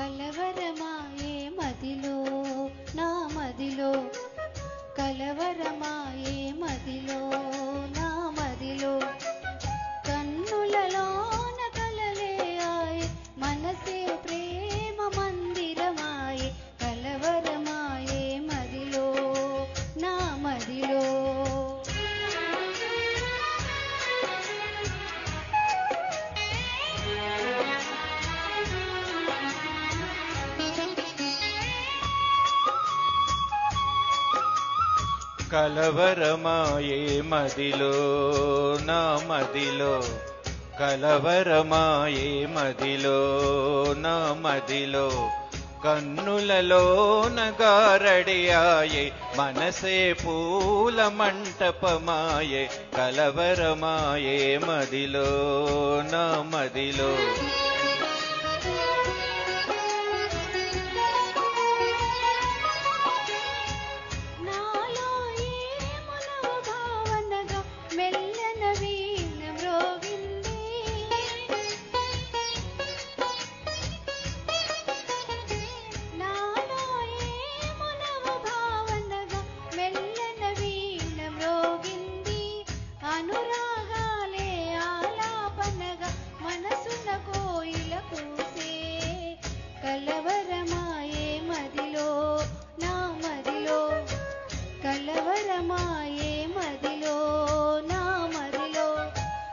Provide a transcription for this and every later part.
కలవరమాయే మదిలో నా మదిలో కలవరమాయే మదిలో నా మదిలో కన్నులలోన కలలే ఆయే మనసే ప్రేమ మందిరమాయే కలవరమాయే మదిలో నా మదిలో కలవరమాయే మదిలో నా మదిలో కలవరమాయే మదిలో నా మదిలో కన్నులలోన గారడియాయే మనసే పూల మంటపమాయే కలవరమాయే మదిలో నా మదిలో కలవరమాయే మదిలో నా మదిలో కలవరమాయే మదిలో నా మదిలో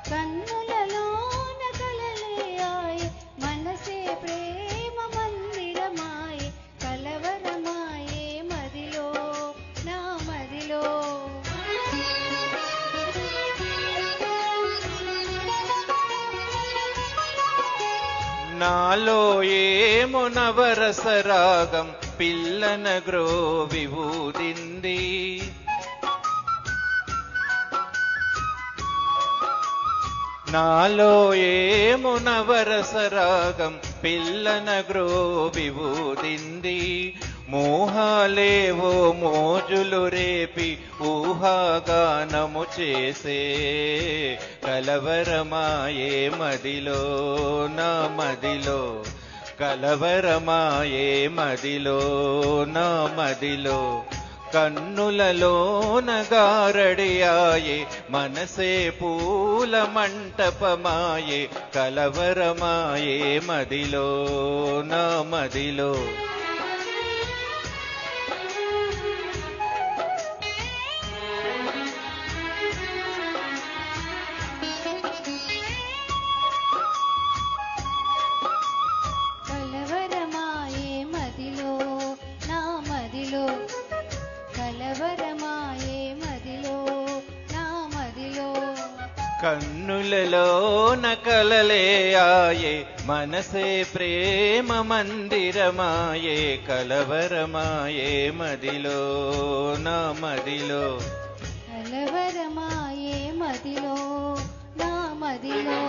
కన్నులలోన కలలే ఆయే మనసే ప్రేమ మందిరమాయే కలవరమాయే మదిలో నా మదిలో నాలో ఏమో నవరసరాగం పిల్లన గ్రోవి ఊదింది నాలో ఏమో నవరసరాగం పిల్లన గ్రోవి ఊదింది మోహాలేవో మోజులు రేపి ఊహాగానము చేసే కలవరమాయే మదిలో నా మదిలో కలవరమాయే మదిలో నా మదిలో కన్నులలోన గారడియాయే మనసే పూల మంటపమాయే కలవరమాయే మదిలో నా మదిలో కలవరమాయే మదిలో నా మదిలో కలవరమాయే మదిలో నా మదిలో కన్నులలోన కలలే ఆయే మనసే ప్రేమ మందిరమాయే కలవరమాయే మదిలో నా మదిలో కలవరమాయే మదిలో నా మదిలో